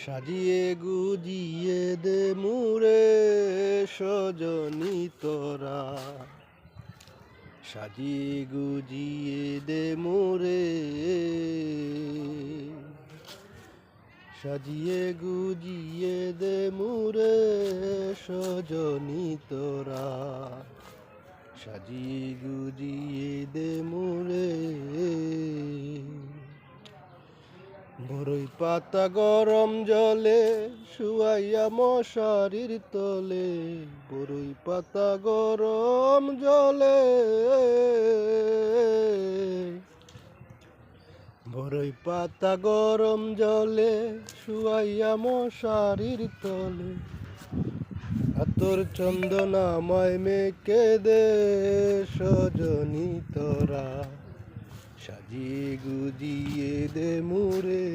সাজিয়ে গুজিয়ে দে মুরে সজনি তোরা, সাজিয়ে গুজিয়ে দে মুরে, সাজিয়ে গুজিয়ে দে মুরে সজনি তোরা, সাজিয়ে গুজিয়ে দে মুরে। বরই পাতা গরম জলে শুয়াইয়া মশারির তলে, বরই পাতা গরম জলে, বরই পাতা গরম জলে শুয়াইয়া মশারির তলে, আতর চন্দনাময় মেকে দে সজনি তোরা, সাজিয়ে গুজিয়ে দে মুরে।